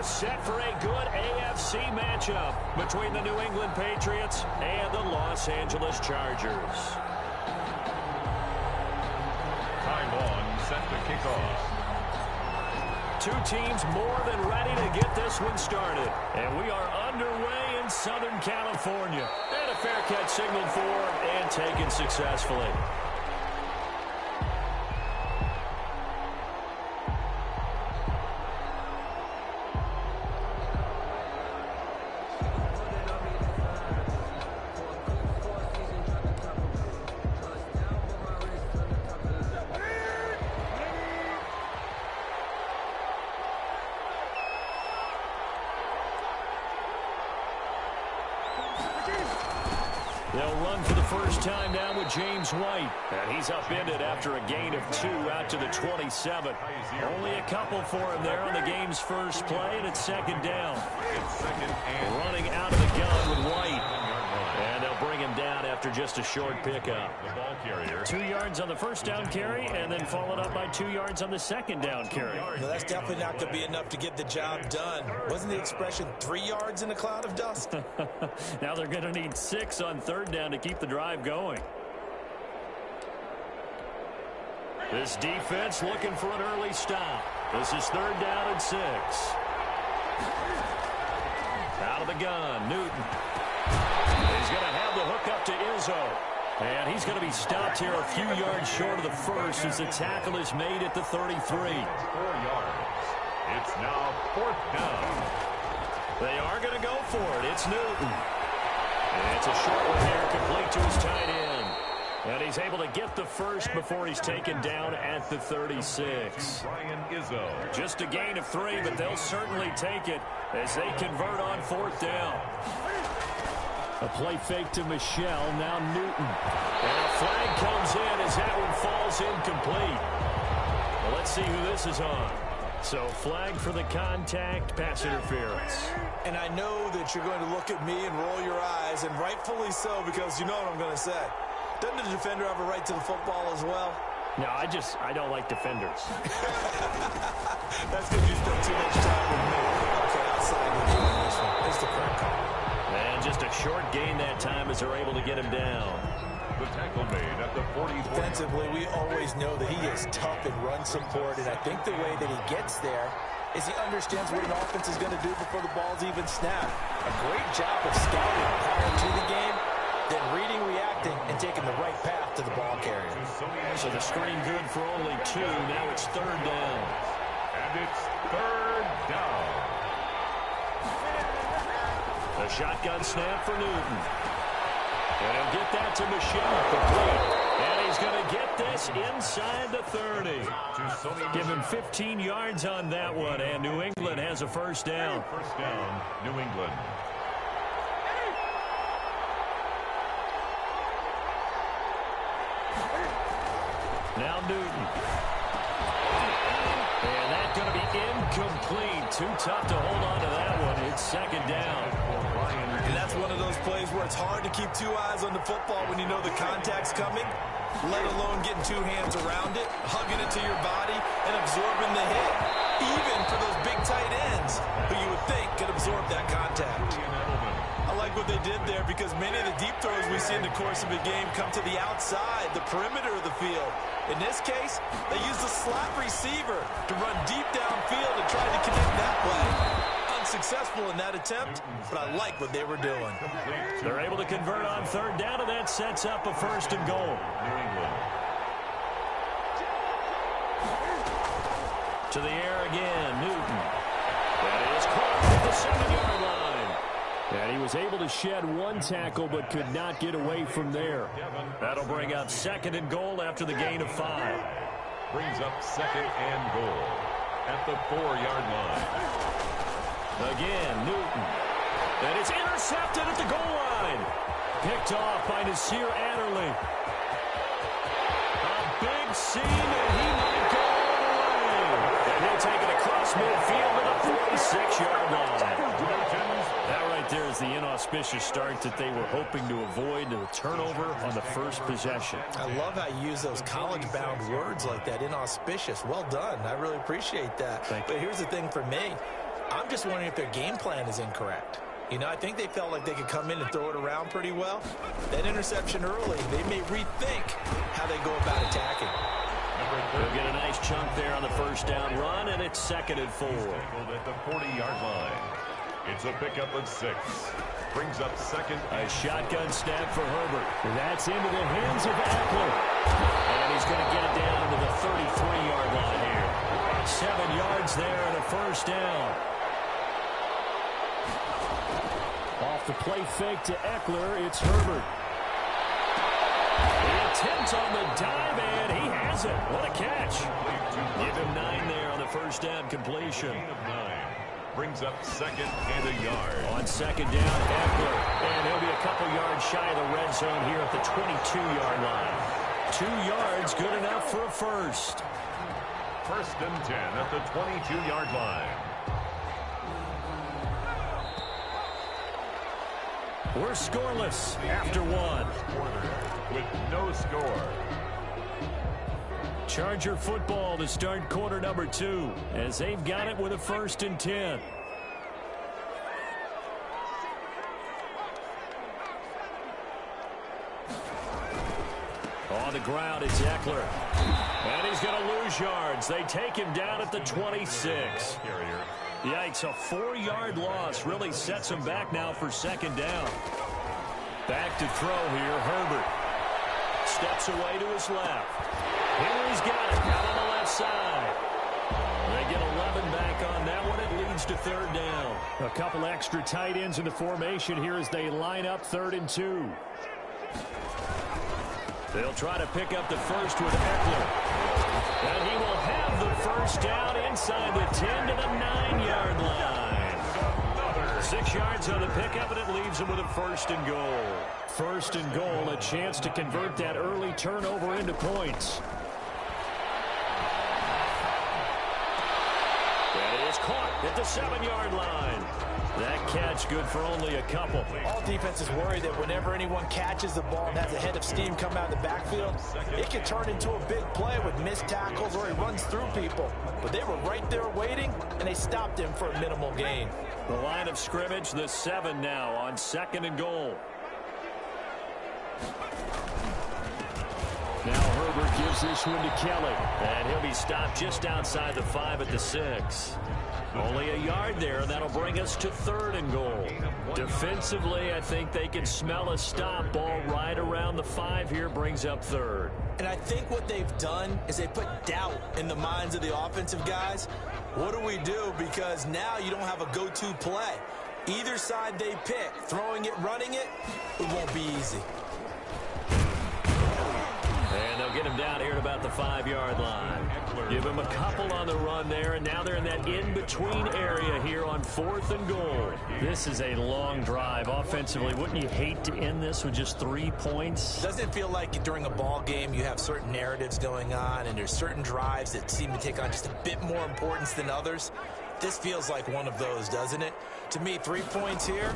set for a good AFC matchup between the New England Patriots and the Los Angeles Chargers. Time on, set to kick off. Two teams more than ready to get this one started. And we are underway in Southern California. And a fair catch signaled for and taken successfully. They'll run for the first time down with James White. And he's upended after a gain of 2 out to the 27. Only a couple for him there on the game's first play, and it's second down. Running out of the gun with White. And they'll bring him down after just a short pickup. The ball carrier. 2 yards on the first down carry, and then followed up by 2 yards on the second down carry. Well, that's definitely not going to be enough to get the job done. Wasn't the expression 3 yards in a cloud of dust? Now they're going to need 6 on third down to keep the drive going. This defense looking for an early stop. This is third down and 6. Out of the gun, Newton. He's going to have the hook up to Izzo. And he's going to be stopped here a few yards short of the first as the tackle is made at the 33. 4 yards. It's now fourth down. They are going to go for it. It's Newton. And it's a short one there, complete to his tight end. And he's able to get the first before he's taken down at the 36. Brian Izzo. Just a gain of 3, but they'll certainly take it as they convert on fourth down. A play fake to Michelle, now Newton. And a flag comes in as that one falls incomplete. Well, let's see who this is on. So flag for the contact, pass interference. And I know that you're going to look at me and roll your eyes, and rightfully so, because you know what I'm going to say. Doesn't the defender have a right to the football as well? No, I don't like defenders. That's because you spent too much time with me. Okay, I'll side with you on this one. It's the correct call. And just a short gain that time as they're able to get him down. The tackle made at the 44. Defensively, we always know that he is tough in run support, and I think the way that he gets there is he understands what an offense is going to do before the ball's even snapped. A great job of scouting prior to the game, then reading, reacting, and taking the right path to the ball carrier. So the screen good for only 2. Now it's third down. And it's third down. A shotgun snap for Newton. And he'll get that to Michelle, complete. And he's going to get this inside the 30. Give him 15 yards on that one, and New England has a first down. First down, New England. Now Newton. And that's going to be incomplete. Too tough to hold on to that one. It's second down. And that's one of those plays where it's hard to keep 2 eyes on the football when you know the contact's coming, let alone getting 2 hands around it, hugging it to your body, and absorbing the hit. Even for those big tight ends who you would think could absorb that contact. I like what they did there because many of the deep throws we see in the course of a game come to the outside, the perimeter of the field. In this case, they used a slot receiver to run deep downfield and tried to connect that play. Unsuccessful in that attempt, but I like what they were doing. They're able to convert on third down, and that sets up a first and goal. New England. To the air again, Newton. That is caught at the 7-yard line. And he was able to shed 1 tackle, but could not get away from there. That'll bring up second and goal after the gain of 5. Brings up second and goal at the 4-yard line. Again, Newton. And it's intercepted at the goal line. Picked off by Nasir Adderley. A big seam, and he might go all the way. And he'll take it across midfield to the 46-yard line. That right there is the inauspicious start that they were hoping to avoid, the turnover on the first possession. I love how you use those college-bound words like that, inauspicious. Well done. I really appreciate that. But here's the thing for me. I'm just wondering if their game plan is incorrect. You know, I think they felt like they could come in and throw it around pretty well. That interception early, they may rethink how they go about attacking. They'll get a nice chunk there on the first down run, and it's 2nd and 4. At the 40-yard line. It's a pickup of 6. Brings up 2nd. A shotgun snap for Herbert. That's into the hands of Eckler. And he's going to get it down to the 33-yard line here. 7 yards there and a first down. Off the play fake to Eckler, it's Herbert. The attempt on the dive, and he has it. What a catch. Give him 9 there on the first down completion. Brings up 2nd and a yard. On 2nd down, Eckler. And he'll be a couple yards shy of the red zone here at the 22-yard line. 2 yards, good enough for a first. 1st and 10 at the 22-yard line. We're scoreless after 1. With no score. Charger football to start quarter number 2 as they've got it with a 1st and 10. On the ground, it's Eckler. And he's going to lose yards. They take him down at the 26. Yikes, a 4-yard loss really sets him back now for 2nd down. Back to throw here, Herbert. Steps away to his left. Here he's got it, out on the left side. They get 11 back on that one. It leads to 3rd down. A couple extra tight ends in the formation here as they line up 3rd and 2. They'll try to pick up the first with Eckler. And he will have the first down inside the 10 to the 9-yard line. 6 yards on the pickup, and it leaves him with a 1st and goal. 1st and goal, a chance to convert that early turnover into points. That is caught at the 7-yard line. That catch good for only a couple. All defenses worry that whenever anyone catches the ball and has a head of steam come out of the backfield, it can turn into a big play with missed tackles or he runs through people. But they were right there waiting, and they stopped him for a minimal gain. The line of scrimmage, the 7 now on 2nd and goal. Now Herbert gives this one to Kelly. And he'll be stopped just outside the 5 at the 6. Only a yard there, and that'll bring us to 3rd and goal. Defensively, I think they can smell a stop. Ball right around the 5 here brings up 3rd. And I think what they've done is they put doubt in the minds of the offensive guys. What do we do? Because now you don't have a go-to play. Either side they pick, throwing it, running it, it won't be easy. And they'll get him down here at about the 5-yard line. Give him a couple on the run there, and now they're in that in-between area here on 4th and goal. This is a long drive offensively. Wouldn't you hate to end this with just 3 points? Doesn't it feel like during a ball game you have certain narratives going on, and there's certain drives that seem to take on just a bit more importance than others? This feels like one of those, doesn't it? To me, 3 points here,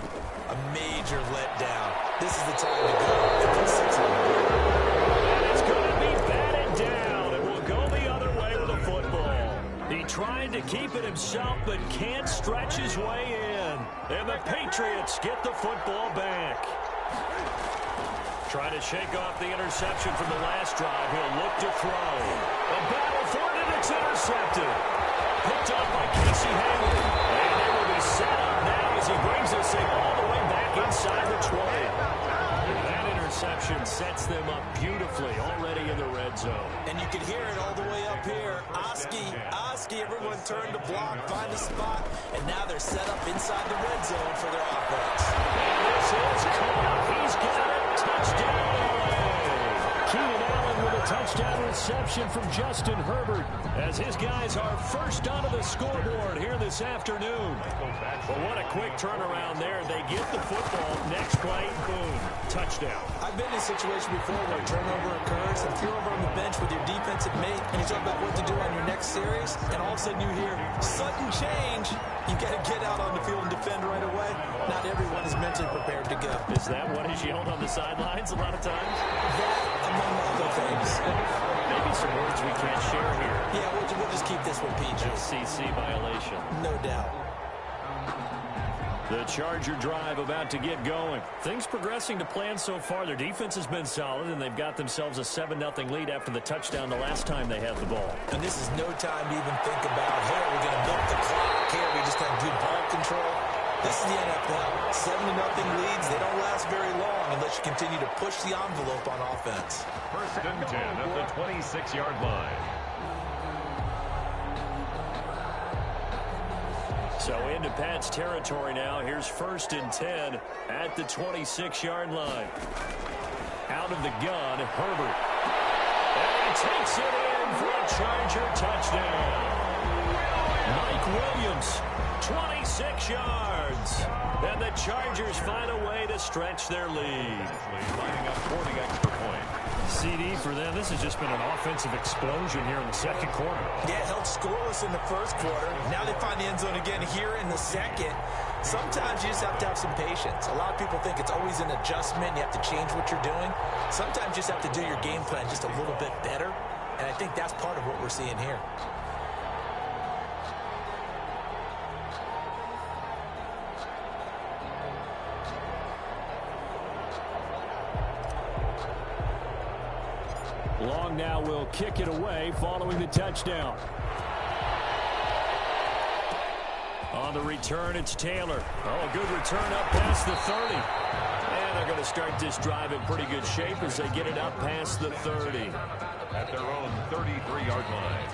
a major letdown. This is the time to go and put 6 on the board. And it's going to be batted down, and we'll go the other way with the football. He tried to keep it himself, but can't stretch his way in. And the Patriots get the football back. Trying to shake off the interception from the last drive. He'll look to throw. A battle for it, and it's intercepted. Picked up by Casey Hayward. And they will be set up now as he brings this thing all the way back inside the 20. That interception sets them up beautifully already in the red zone. And you can hear it all the way up here. Oski, everyone turned to block, find a spot, and now they're set up inside the red zone for their offense. And this is caught. He's got it. Touchdown. Keenan Allen with a touchdown reception from Justin Herbert as his guys are first onto the scoreboard here this afternoon. But what a quick turnaround there. They get the football. Next play, boom, touchdown. I've been in a situation before where a turnover occurs, and if you're over on the bench with your defensive mate and you talk about what to do on your next series, and all of a sudden you hear sudden change, you got to get out on the field and defend right away. Not everyone is mentally prepared to go. Is that what is yelled on the sidelines a lot of times? That, among other things. Maybe some words we can't share here. Yeah, we'll just keep this one PG. FCC violation. No doubt. The Charger drive about to get going. Things progressing to plan so far. Their defense has been solid, and they've got themselves a 7-0 lead after the touchdown the last time they had the ball. And this is no time to even think about, hey, we're going to milk the clock. Here, we just got to do ball control. This is the NFL. 7-0 leads, they don't last very long unless you continue to push the envelope on offense. First and 10 at the 26-yard line. So into Pat's territory now. Here's first and 10 at the 26-yard line. Out of the gun, Herbert. And he takes it in for a Charger touchdown. Mike Williams, 26 yards. And the Chargers find a way to stretch their lead. Lining up for the extra point. CD for them. This has just been an offensive explosion here in the second quarter. Yeah, held scoreless in the first quarter. Now they find the end zone again here in the second. Sometimes you just have to have some patience. A lot of people think it's always an adjustment. You have to change what you're doing. Sometimes you just have to do your game plan just a little bit better. And I think that's part of what we're seeing here. Long now will kick it away following the touchdown. On the return, it's Taylor. Oh, a good return up past the 30. And they're going to start this drive in pretty good shape as they get it up past the 30. At their own 33-yard line.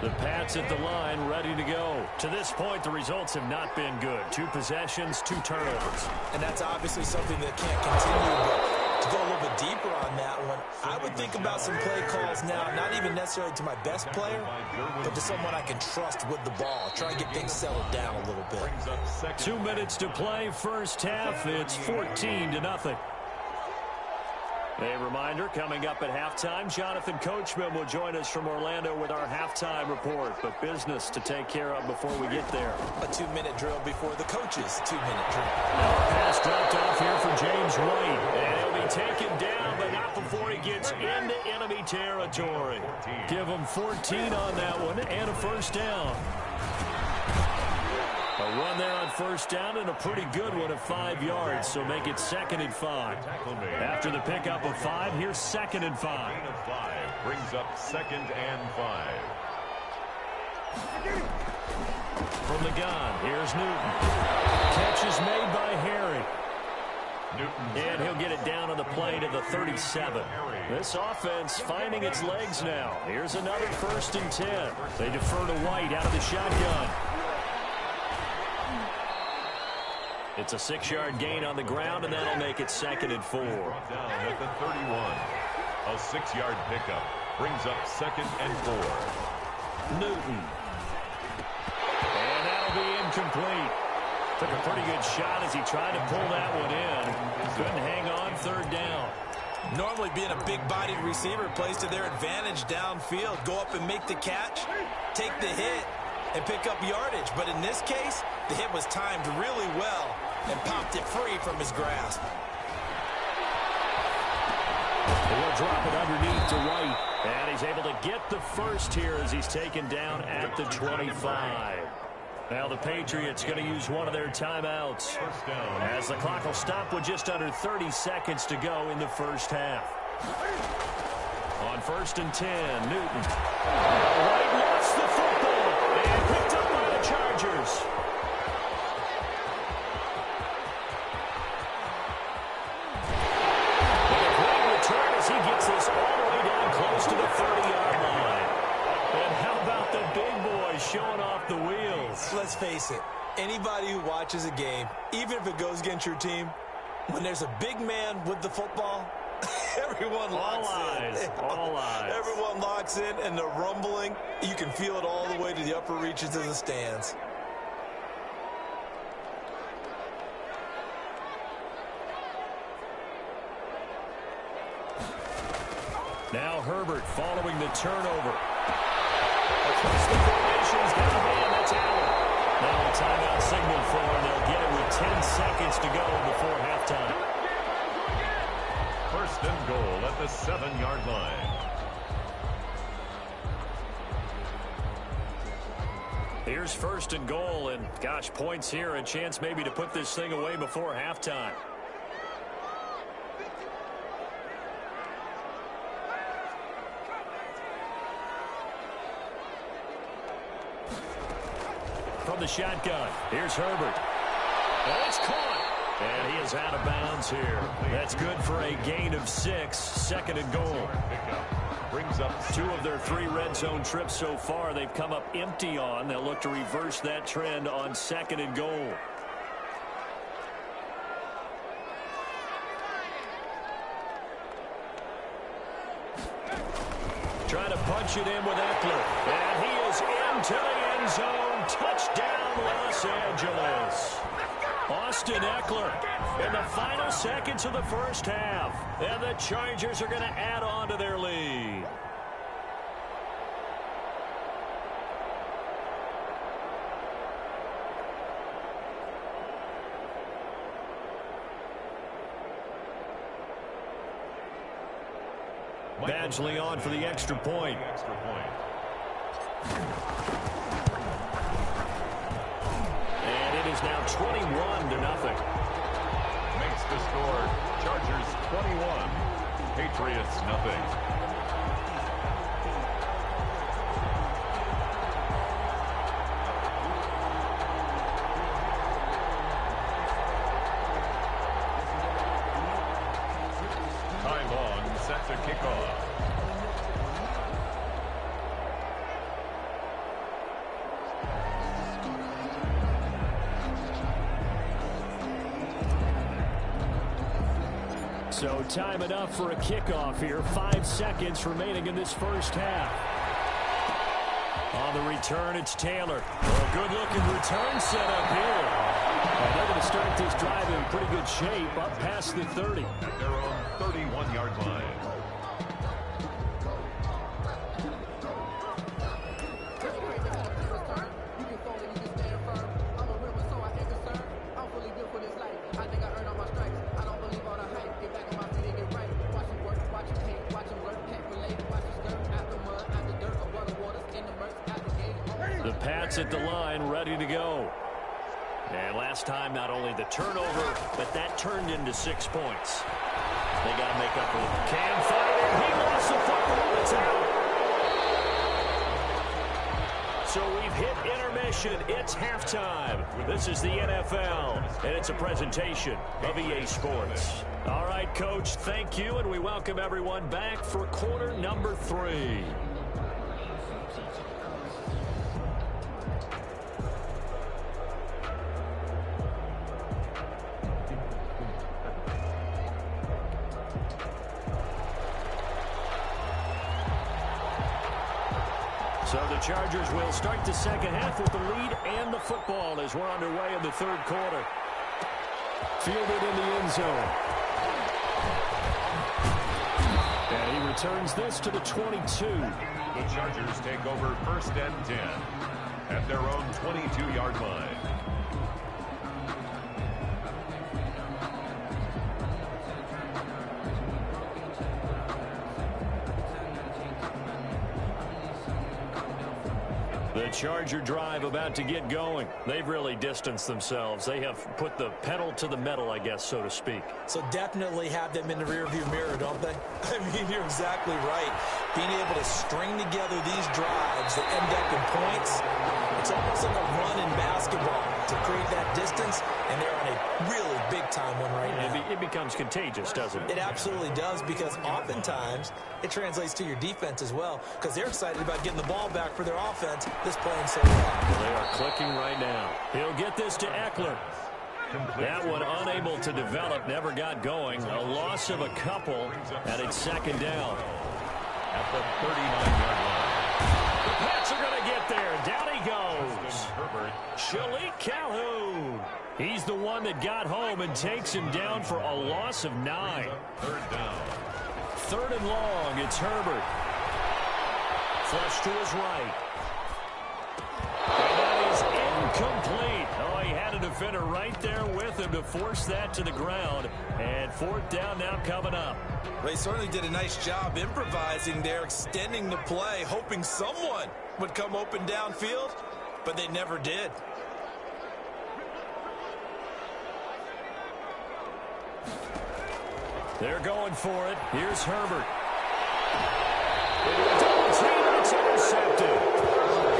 The Pats at the line, ready to go. To this point, the results have not been good. 2 possessions, 2 turnovers. And that's obviously something that can't continue, but to go a little bit deeper on that one, I would think about some play calls now, not even necessarily to my best player, but to someone I can trust with the ball. Try and get things settled down a little bit. 2 minutes to play, first half. It's 14-0. A reminder, coming up at halftime, Jonathan Coachman will join us from Orlando with our halftime report. But business to take care of before we get there. A 2-minute drill before the coach's 2-minute drill. Pass dropped off here for James White. And he'll be taken down, but not before he gets into enemy territory. Give him 14 on that one and a first down. A run there on first down and a pretty good one of 5 yards, so make it 2nd and 5. After the pickup of 5, here's 2nd and 5. Brings up 2nd and 5. From the gun, here's Newton. Catch is made by Harry. And he'll get it down on the play to the 37. This offense finding its legs now. Here's another 1st and 10. They defer to White out of the shotgun. It's a 6-yard gain on the ground, and that'll make it 2nd and 4. Down at the 31. A 6-yard pickup brings up 2nd and 4. Newton. And that'll be incomplete. Took a pretty good shot as he tried to pull that one in. Couldn't hang on, 3rd down. Normally being a big-bodied receiver plays to their advantage downfield. Go up and make the catch, take the hit, and pick up yardage. But in this case, the hit was timed really well and popped it free from his grasp. He'll drop it underneath to White. And he's able to get the first here as he's taken down at the 25. Now the Patriots going to use one of their timeouts as the clock will stop with just under 30 seconds to go in the first half. On 1st and 10, Newton. White lost the football and picked up by the Chargers. And a great return as he gets this all the way down close to the 30-yard line. And how about the big boy showing off the wheels? Let's face it, anybody who watches a game, even if it goes against your team, when there's a big man with the football, everyone locks in. All eyes. Everyone locks in, and the rumbling, you can feel it all the way to the upper reaches of the stands. Now Herbert following the turnover. Across the formation's got a man, that's Allen. Now a timeout signal for him. They'll get it with 10 seconds to go before halftime. 1st and goal at the 7-yard line. Here's first and goal, and gosh, points here, a chance maybe to put this thing away before halftime. From the shotgun, here's Herbert. And it's caught. And he is out of bounds here. That's good for a gain of 6, second and goal. Brings up 2 of their 3 red zone trips so far they've come up empty on. They'll look to reverse that trend on second and goal. Trying to punch it in with Eckler. And he is into the end zone. Touchdown, Los Angeles. Austin Eckler in the final seconds of the first half. And the Chargers are going to add on to their lead. Badgley on for the extra point. And it is now 21-0. Makes the score. Chargers 21. Patriots nothing. Ty Long set to kick off. So time enough for a kickoff here. 5 seconds remaining in this first half. On the return, it's Taylor. A good-looking return set up here. And they're going to start this drive in pretty good shape, up past the 30. At their own 31-yard line. The Pats at the line, ready to go. And last time, not only the turnover, but that turned into 6 points. They got to make up for it. Cam fired. He lost the football. It's out. So we've hit intermission. It's halftime. This is the NFL, and it's a presentation of EA Sports. All right, Coach, thank you, and we welcome everyone back for quarter number 3. So the Chargers will start the second half with the lead and the football as we're underway in the third quarter. Fielded in the end zone. And he returns this to the 22. The Chargers take over first and 10 at their own 22-yard line. The Charger drive about to get going. They've really distanced themselves. They have put the pedal to the metal, I guess, so to speak. So definitely have them in the rearview mirror, don't they? I mean, you're exactly right. Being able to string together these drives that end up in points, it's almost like a run in basketball to create that distance, and they're on a really big-time one right now. It becomes contagious, doesn't it? It absolutely does, because oftentimes it translates to your defense as well, because they're excited about getting the ball back for their offense. This playing so well. They are clicking right now. He'll get this to Eckler. That one unable to develop, never got going. A loss of a couple, and it's second down. At the 39-yard line. The Pats are going to get there. Down he goes. Herbert. Shalik Calhoun. He's the one that got home and takes him down for a loss of 9. Third down. Third and long, it's Herbert. Flush to his right. And that is incomplete. Oh, he had a defender right there with him to force that to the ground. And fourth down now coming up. They certainly did a nice job improvising there, extending the play, hoping someone would come open downfield. but they never did. They're going for it. Here's Herbert. Double team, and it's intercepted.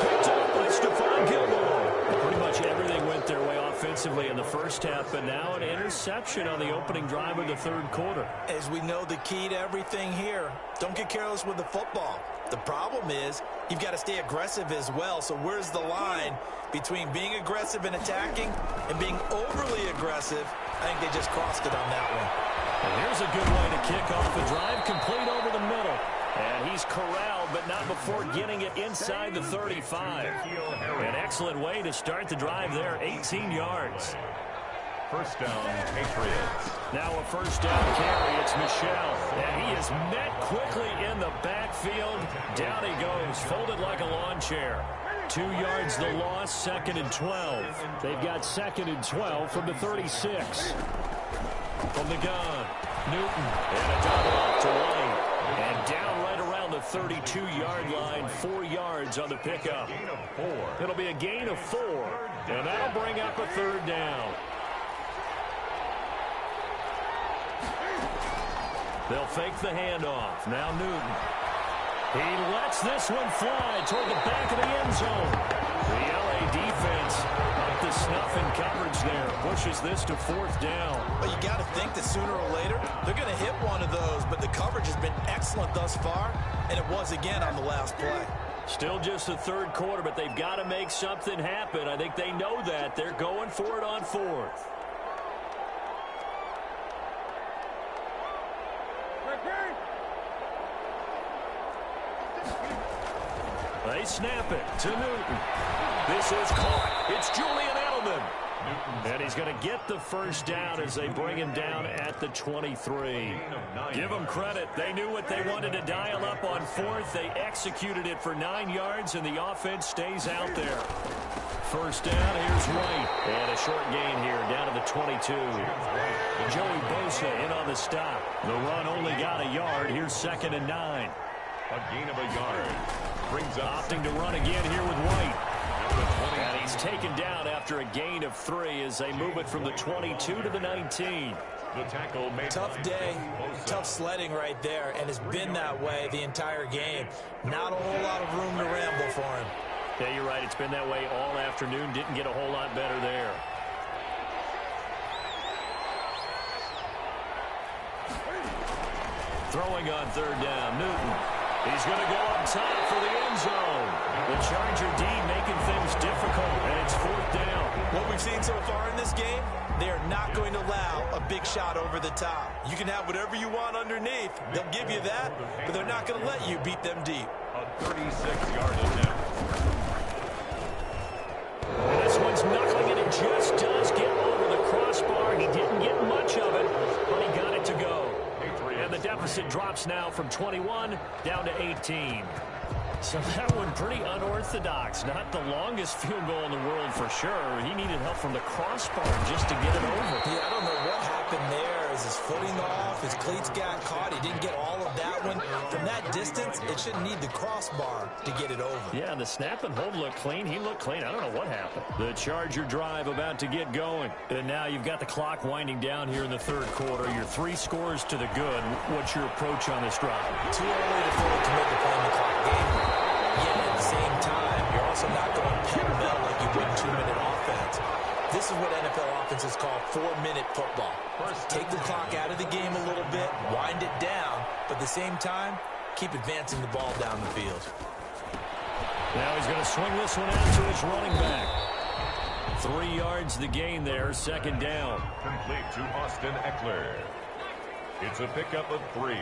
Picked up by Stephon Gilmore. Pretty much everything went their way offensively in the first half, but now an interception on the opening drive of the third quarter. As we know, the key to everything here, don't get careless with the football. The problem is you've got to stay aggressive as well. So where's the line between being aggressive and attacking and being overly aggressive? I think they just crossed it on that one. And here's a good way to kick off the drive, complete over the middle. And he's corralled, but not before getting it inside the 35. An excellent way to start the drive there, 18 yards. First down, Patriots. Now a first down carry, it's Michel. And he is met quickly in the backfield. Down he goes, folded like a lawn chair. 2 yards the loss, 2nd and 12. They've got 2nd and 12 from the 36. From the gun, Newton, and a double up to White. And down right around the 32-yard line, 4 yards on the pickup. It'll be a gain of 4, and that'll bring up a third down. They'll fake the handoff. Now Newton. He lets this one fly toward the back of the end zone. The LA defense up to snuff in coverage there. Pushes this to 4th down. But you got to think that sooner or later they're going to hit one of those. But the coverage has been excellent thus far, and it was again on the last play. Still just the third quarter, but they've got to make something happen. I think they know that. They're going for it on 4th. They snap it to Newton. This is caught. It's Julian Edelman. And he's going to get the first down as they bring him down at the 23. Give them credit. They knew what they wanted to dial up on 4th. They executed it for 9 yards, and the offense stays out there. First down, here's White. And a short gain here down to the 22. Joey Bosa in on the stop. The run only got a yard. Here's 2nd and 9. A gain of a yard. Brings up opting to run again here with White. And he's taken down after a gain of 3 as they move it from the 22 to the 19. The tackle made. Tough day, tough sledding right there, and it's been that way the entire game. Not a whole lot of room to ramble for him. Yeah, you're right. It's been that way all afternoon. Didn't get a whole lot better there. Throwing on 3rd down, Newton. He's going to go up top for the end zone. The Charger D making things difficult, and it's 4th down. What we've seen so far in this game, they are not going to allow a big shot over the top. You can have whatever you want underneath. They'll give you that, but they're not going to let you beat them deep. A 36-yard attempt. And this one's knuckling, and it just does get over the crossbar. He didn't get much of it, but he got it to go. And the deficit drops now from 21 down to 18. So that one pretty unorthodox. Not the longest field goal in the world for sure. He needed help from the crossbar just to get it over. Yeah, I don't know what happened there. Is his footing off? His cleats got caught. He didn't get all of that one. From that distance, it shouldn't need the crossbar to get it over. Yeah, and the snap and hold looked clean. He looked clean. I don't know what happened. The Charger drive about to get going. And now you've got the clock winding down here in the third quarter. Your 3 scores to the good. What's your approach on this drive? Too early to fully commit to playing the clock game. Yet at the same time, you're also not going pell-mell like you would 2-minute offense. This is what NFL offenses call 4-minute football. Take the clock out of the game a little bit, wind it down, but at the same time, keep advancing the ball down the field. Now he's going to swing this one out to his running back. 3 yards the gain there, 2nd down. Complete to Austin Eckler. It's a pickup of 3.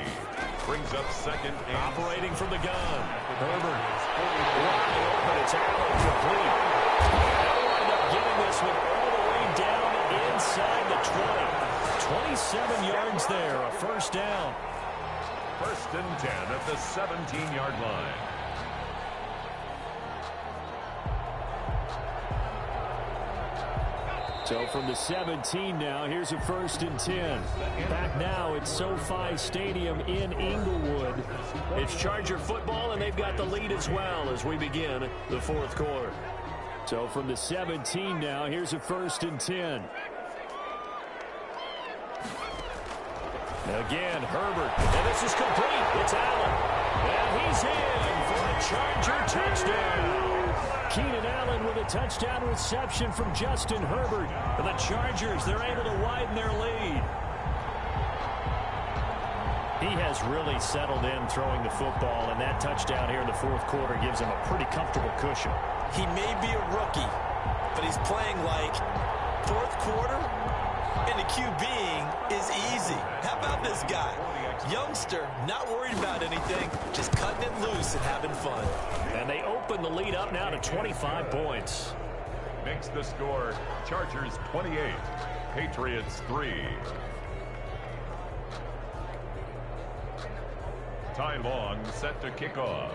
Brings up 2nd and... Operating from the gun. Herbert. Wide open. It's out complete. They'll wind up getting this one all the way down inside the 20. 27 yards there. A first down. 1st and 10 at the 17-yard line. So from the 17 now, here's a 1st and 10. Back now at SoFi Stadium in Inglewood. It's Charger football, and they've got the lead as well as we begin the 4th quarter. So from the 17 now, here's a 1st and 10. Again, Herbert. And this is complete. It's Allen. And he's in for a Charger touchdown. Keenan Allen with a touchdown reception from Justin Herbert. And the Chargers, they're able to widen their lead. He has really settled in throwing the football, and that touchdown here in the 4th quarter gives him a pretty comfortable cushion. He may be a rookie, but he's playing like 4th quarter, and the QBing is easy. How about this guy? Youngster, not worried about anything, just cutting it loose and having fun. And they open the lead up now to 25 points. Makes the score Chargers 28, Patriots 3. Ty Long set to kick off.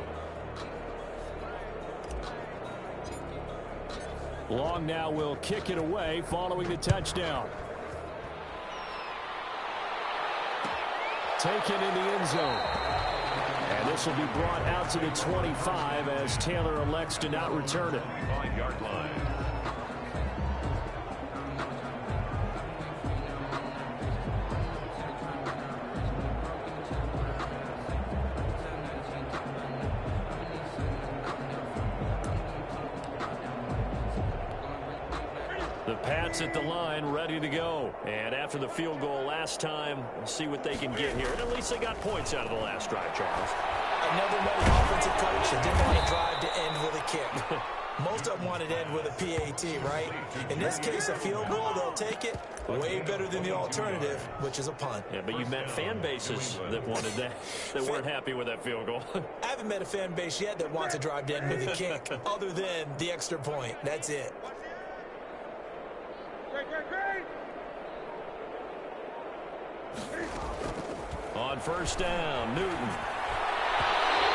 Long now will kick it away following the touchdown. Taken in the end zone. And this will be brought out to the 25 as Taylor elects to not return it. 5-yard line. The Pats at the line, ready to go. And after the field goal last time, we'll see what they can get here. And at least they got points out of the last drive, Charles. Another nutty offensive coach that didn't want to drive to end with a kick. Most of them wanted to end with a PAT, right? In this case, a field goal, they'll take it. Way better than the alternative, which is a punt. Yeah, but you've met fan bases that wanted that, that weren't happy with that field goal. I haven't met a fan base yet that wants to drive to end with a kick, other than the extra point. That's it. On 1st down, Newton.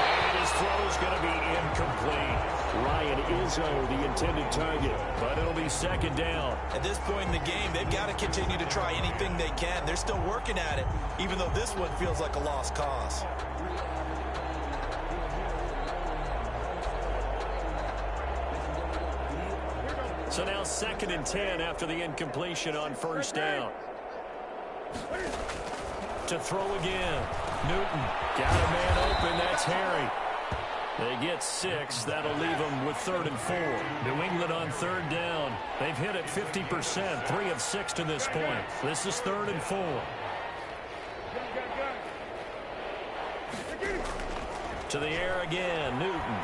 And his throw's going to be incomplete. Ryan Izzo, the intended target, but it'll be 2nd down. At this point in the game, they've got to continue to try anything they can. They're still working at it, even though this one feels like a lost cause. So now 2nd and 10 after the incompletion on 1st down. To throw again. Newton got a man open. That's Harry. They get 6. That'll leave them with 3rd and 4. New England on 3rd down. They've hit it 50%, 3 of 6 to this point. This is 3rd and 4. To the air again. Newton.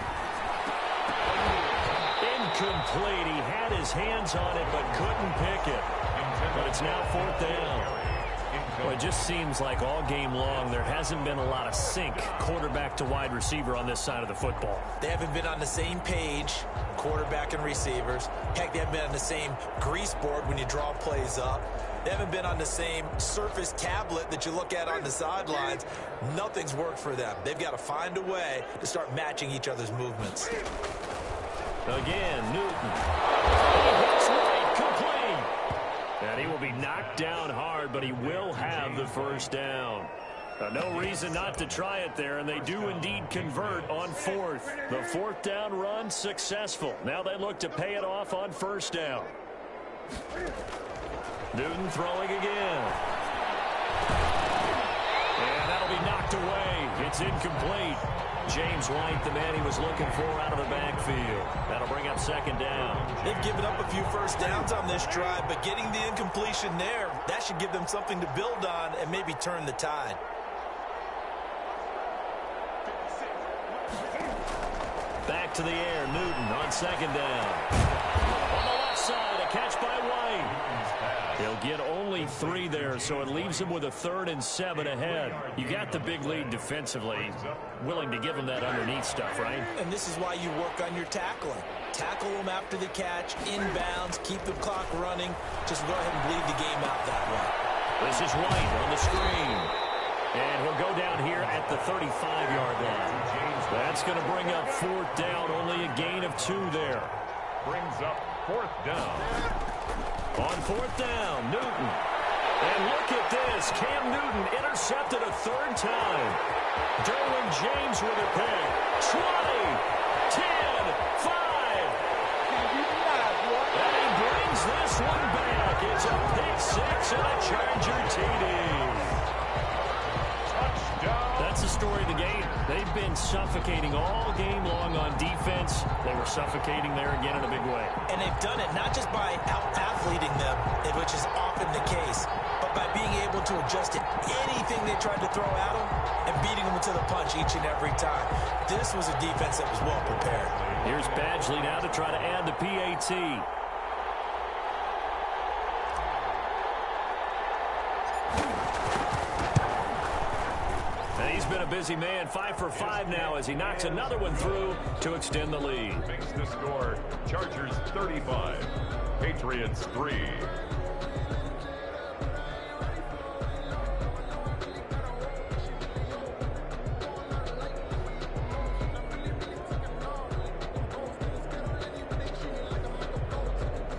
Incomplete. He had his hands on it but couldn't pick it. But it's now 4th down. Well, it just seems like all game long there hasn't been a lot of sync quarterback to wide receiver on this side of the football. They haven't been on the same page, quarterback and receivers. Heck, they haven't been on the same grease board when you draw plays up. They haven't been on the same Surface tablet that you look at on the sidelines. Nothing's worked for them. They've got to find a way to start matching each other's movements. Again, Newton. He hits right, complete. And he will be knocked down hard, but he will have the 1st down. No reason not to try it there, and they do indeed convert on 4th. The 4th down run successful. Now they look to pay it off on 1st down. Newton throwing again. And that'll be knocked away. It's incomplete. James White, the man he was looking for out of the backfield. That'll bring up 2nd down. They've given up a few 1st downs on this drive, but getting the incompletion there, that should give them something to build on and maybe turn the tide. Back to the air, Newton on 2nd down. On the left side, a catch by White. They'll get only 3 there, so it leaves them with a 3rd and 7 ahead. You got the big lead defensively. Willing to give them that underneath stuff, right? And this is why you work on your tackling. Tackle them after the catch, inbounds, keep the clock running. Just go ahead and bleed the game out that way. This is White on the screen. And he'll go down here at the 35-yard line. That's going to bring up 4th down, only a gain of 2 there. Brings up 4th down. On 4th down, Newton. And look at this. Cam Newton intercepted a 3rd time. Derwin James with a pick. 20, 10, 5. six and a Charger TD. That's the story of the game. They've been suffocating all game long on defense. They were suffocating there again in a big way. And they've done it not just by out-athleting them, which is often the case, but by being able to adjust to anything they tried to throw at them and beating them to the punch each and every time. This was a defense that was well prepared. Here's Badgley now to try to add the PAT. And he's been a busy man, 5 for 5 now as he knocks another one through to extend the lead. Makes the score, Chargers 35, Patriots 3.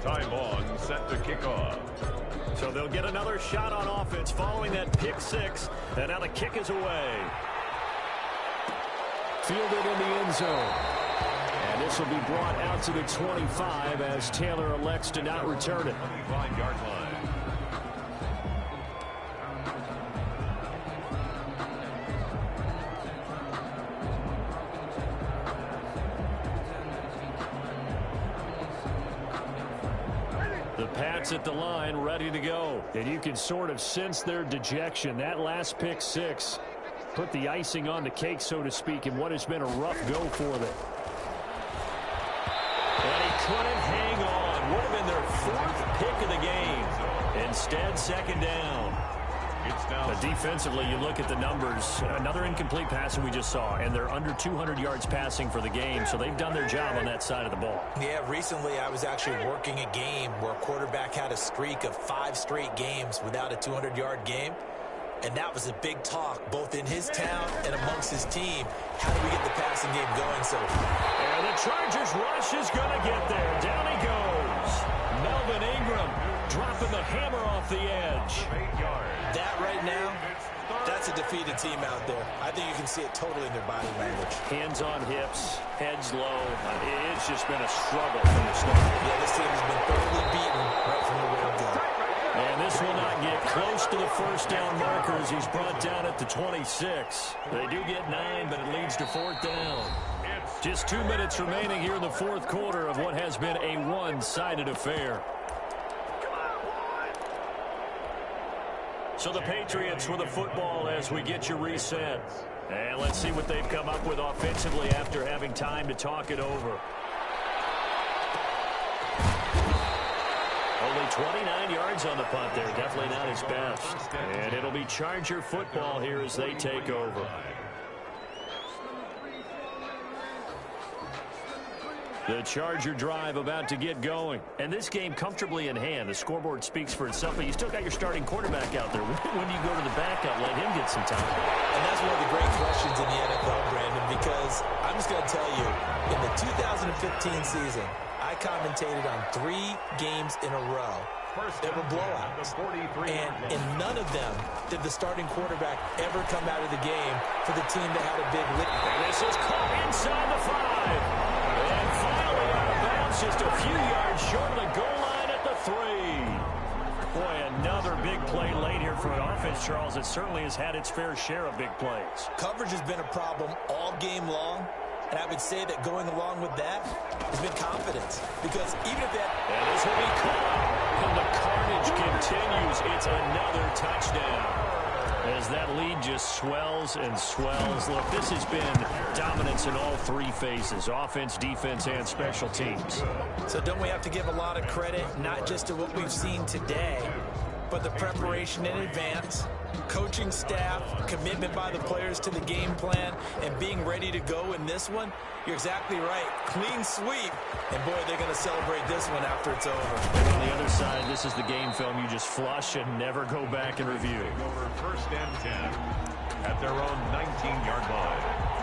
Ty Long set to kick off. So they'll get another shot on offense following that pick six. And now the kick is away. Fielded in the end zone. And this will be brought out to the 25 as Taylor elects to not return it. 25-yard line. The Pats at the line, ready to go. And you can sort of sense their dejection. That last pick six put the icing on the cake, so to speak, in what has been a rough go for them. And he couldn't hang on. Would have been their fourth pick of the game. Instead, second down. But defensively, you look at the numbers. Another incomplete pass that we just saw, and they're under 200 yards passing for the game, so they've done their job on that side of the ball. Yeah, recently I was actually working a game where a quarterback had a streak of 5 straight games without a 200-yard game, and that was a big talk both in his town and amongst his team. How do we get the passing game going? So, and the Chargers rush is going to get there. Down he goes. Melvin Ingram dropping the hammer off the edge. That right now, that's a defeated team out there. I think you can see it totally in their body language. Hands on hips, heads low. It's just been a struggle from the start. Yeah, this team has been thoroughly beaten right from the word go. And this will not get close to the first down markers. He's brought down at the 26. They do get 9, but it leads to fourth down. Just 2 minutes remaining here in the fourth quarter of what has been a one-sided affair. So the Patriots with the football as we get you reset. And let's see what they've come up with offensively after having time to talk it over. Only 29 yards on the punt there. Definitely not his best. And it'll be Charger football here as they take over. The Charger drive about to get going. And this game comfortably in hand. The scoreboard speaks for itself, but you still got your starting quarterback out there. When do you go to the backup, let him get some time? And that's one of the great questions in the NFL, Brandon, because I'm just going to tell you, in the 2015 season, I commentated on 3 games in a row. They were blowouts. And in none of them did the starting quarterback ever come out of the game for the team that had a big lead. And this is caught inside the 5. And finally out of bounds, just a few yards short of the goal line at the 3. Boy, another big play late here for an offense, Charles. It certainly has had its fair share of big plays. Coverage has been a problem all game long. And I would say that going along with that has been confidence. Because even if that... And this will be caught. And the carnage continues. It's another touchdown. As that lead just swells and swells. Look, this has been dominance in all 3 phases. Offense, defense, and special teams. So don't we have to give a lot of credit, not just to what we've seen today, but the preparation in advance, coaching staff, commitment by the players to the game plan, and being ready to go in this one? You're exactly right. Clean sweep. And, boy, they're going to celebrate this one after it's over. And on the other side, this is the game film you just flush and never go back and review. Over first and 10 at their own 19-yard line.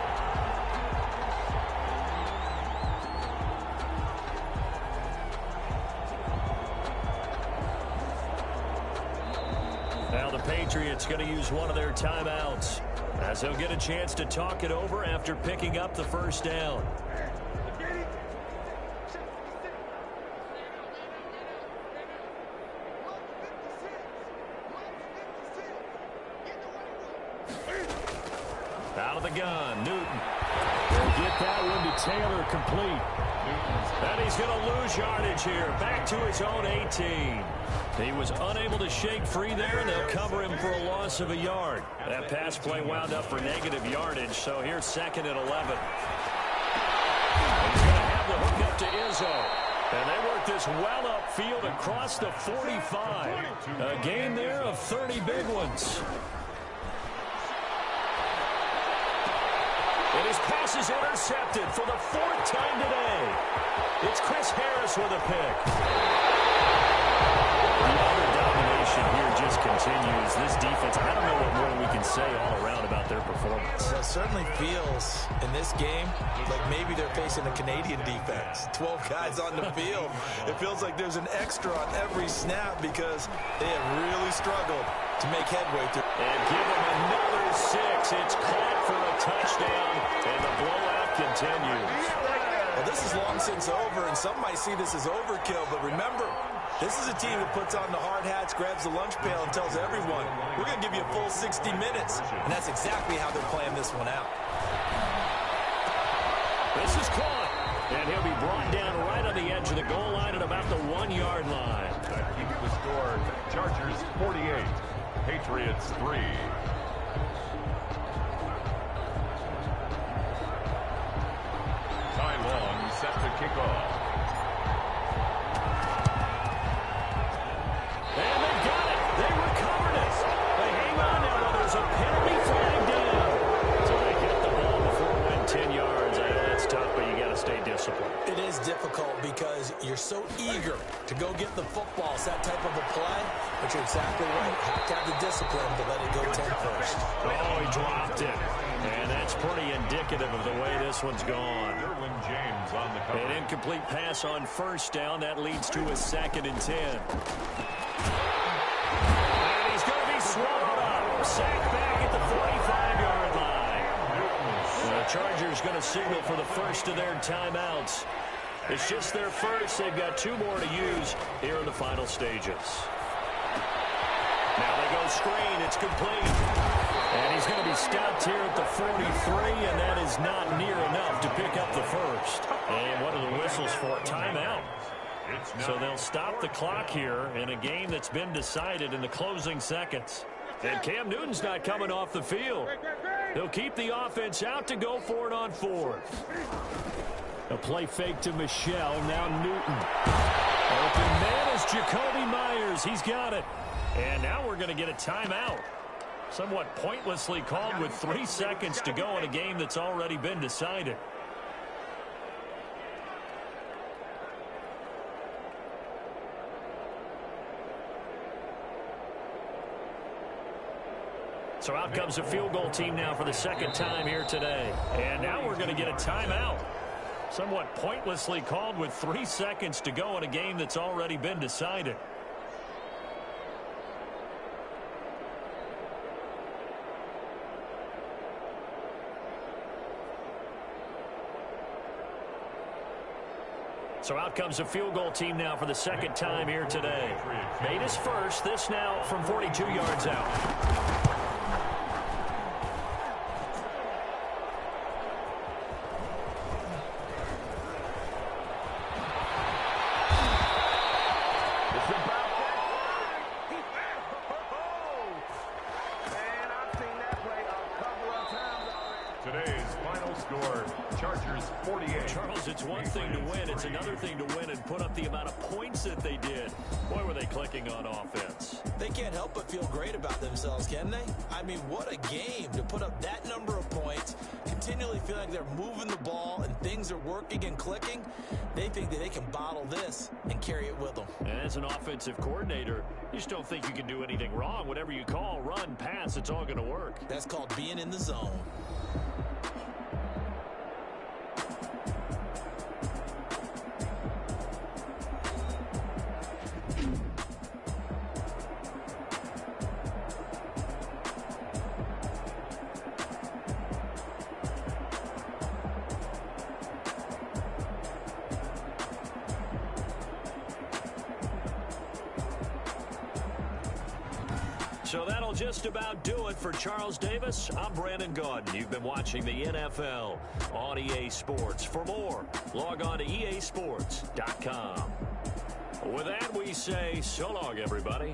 Now the Patriots going to use one of their timeouts as they'll get a chance to talk it over after picking up the first down. Out of the gun, Newton. Will get that one to Taylor, complete. And he's going to lose yardage here. Back to his own 18. He was unable to shake free there, and they'll cover him for a loss of a yard. That pass play wound up for negative yardage, so here's 2nd and 11. He's going to have the hook up to Izzo. And they work this well upfield across the 45. A gain there of 30 big ones. And his pass is intercepted for the 4th time today. It's Chris Harris with a pick. The utter domination here just continues. This defense, I don't know what more we can say all around about their performance. Well, it certainly feels in this game like maybe they're facing a Canadian defense. 12 guys on the field. It feels like there's an extra on every snap because they have really struggled to make headway through. And give them another 6. It's caught for a touchdown, and the blowout continues. Well, this is long since over, and some might see this as overkill, but remember, this is a team that puts on the hard hats, grabs the lunch pail, and tells everyone, we're going to give you a full 60 minutes. And that's exactly how they're playing this one out. This is caught, and he'll be brought down right on the edge of the goal line at about the 1-yard line. That keeps the score. Chargers 48, Patriots 3. Ty Long set to kick off. And they got it. They recovered it. They hang on now. There's a penalty flag down. So they get the ball before it went 10 yards. I know that's tough, but you got to stay disciplined. It is difficult because you're so eager to go get the football. It's that type of a play, but you're exactly right. You have to have the discipline to let it go 10 first. Oh, he dropped it. And that's pretty indicative of the way this one's gone. James on the cover. An incomplete pass on 1st down. That leads to a 2nd and 10. And he's going to be swallowed up. Sacked back at the 45-yard line. The Chargers going to signal for the first of their timeouts. It's just their first. They've got 2 more to use here in the final stages. Now they go screen. It's complete. And he's going to be stopped here at the 43, and that is not near enough to pick up the first. And what are the whistles for? Timeout. So they'll stop the clock here in a game that's been decided in the closing seconds. And Cam Newton's not coming off the field. They'll keep the offense out to go for it on 4th. A play fake to Michelle. Now Newton. Open man is Jacoby Myers. He's got it. And now we're going to get a timeout. Somewhat pointlessly called with 3 seconds to go in a game that's already been decided. So out comes the field goal team now for the 2nd time here today. And now we're going to get a timeout. Somewhat pointlessly called with 3 seconds to go in a game that's already been decided. So out comes the field goal team now for the 2nd time here today. Made his first. This now from 42 yards out. Today's final score, Chargers 48. Charles, it's one thing to win. It's another thing to win and put up the amount of points that they did. Boy, were they clicking on offense. They can't help but feel great about themselves, can they? I mean, what a game to put up that number of points, continually feel like they're moving the ball and things are working and clicking. They think that they can bottle this and carry it with them. And as an offensive coordinator, you just don't think you can do anything wrong. Whatever you call, run, pass, it's all going to work. That's called being in the zone. So that'll just about do it for Charles Davis. I'm Brandon Gaudin. You've been watching the NFL on EA Sports. For more, log on to easports.com. With that, we say so long, everybody.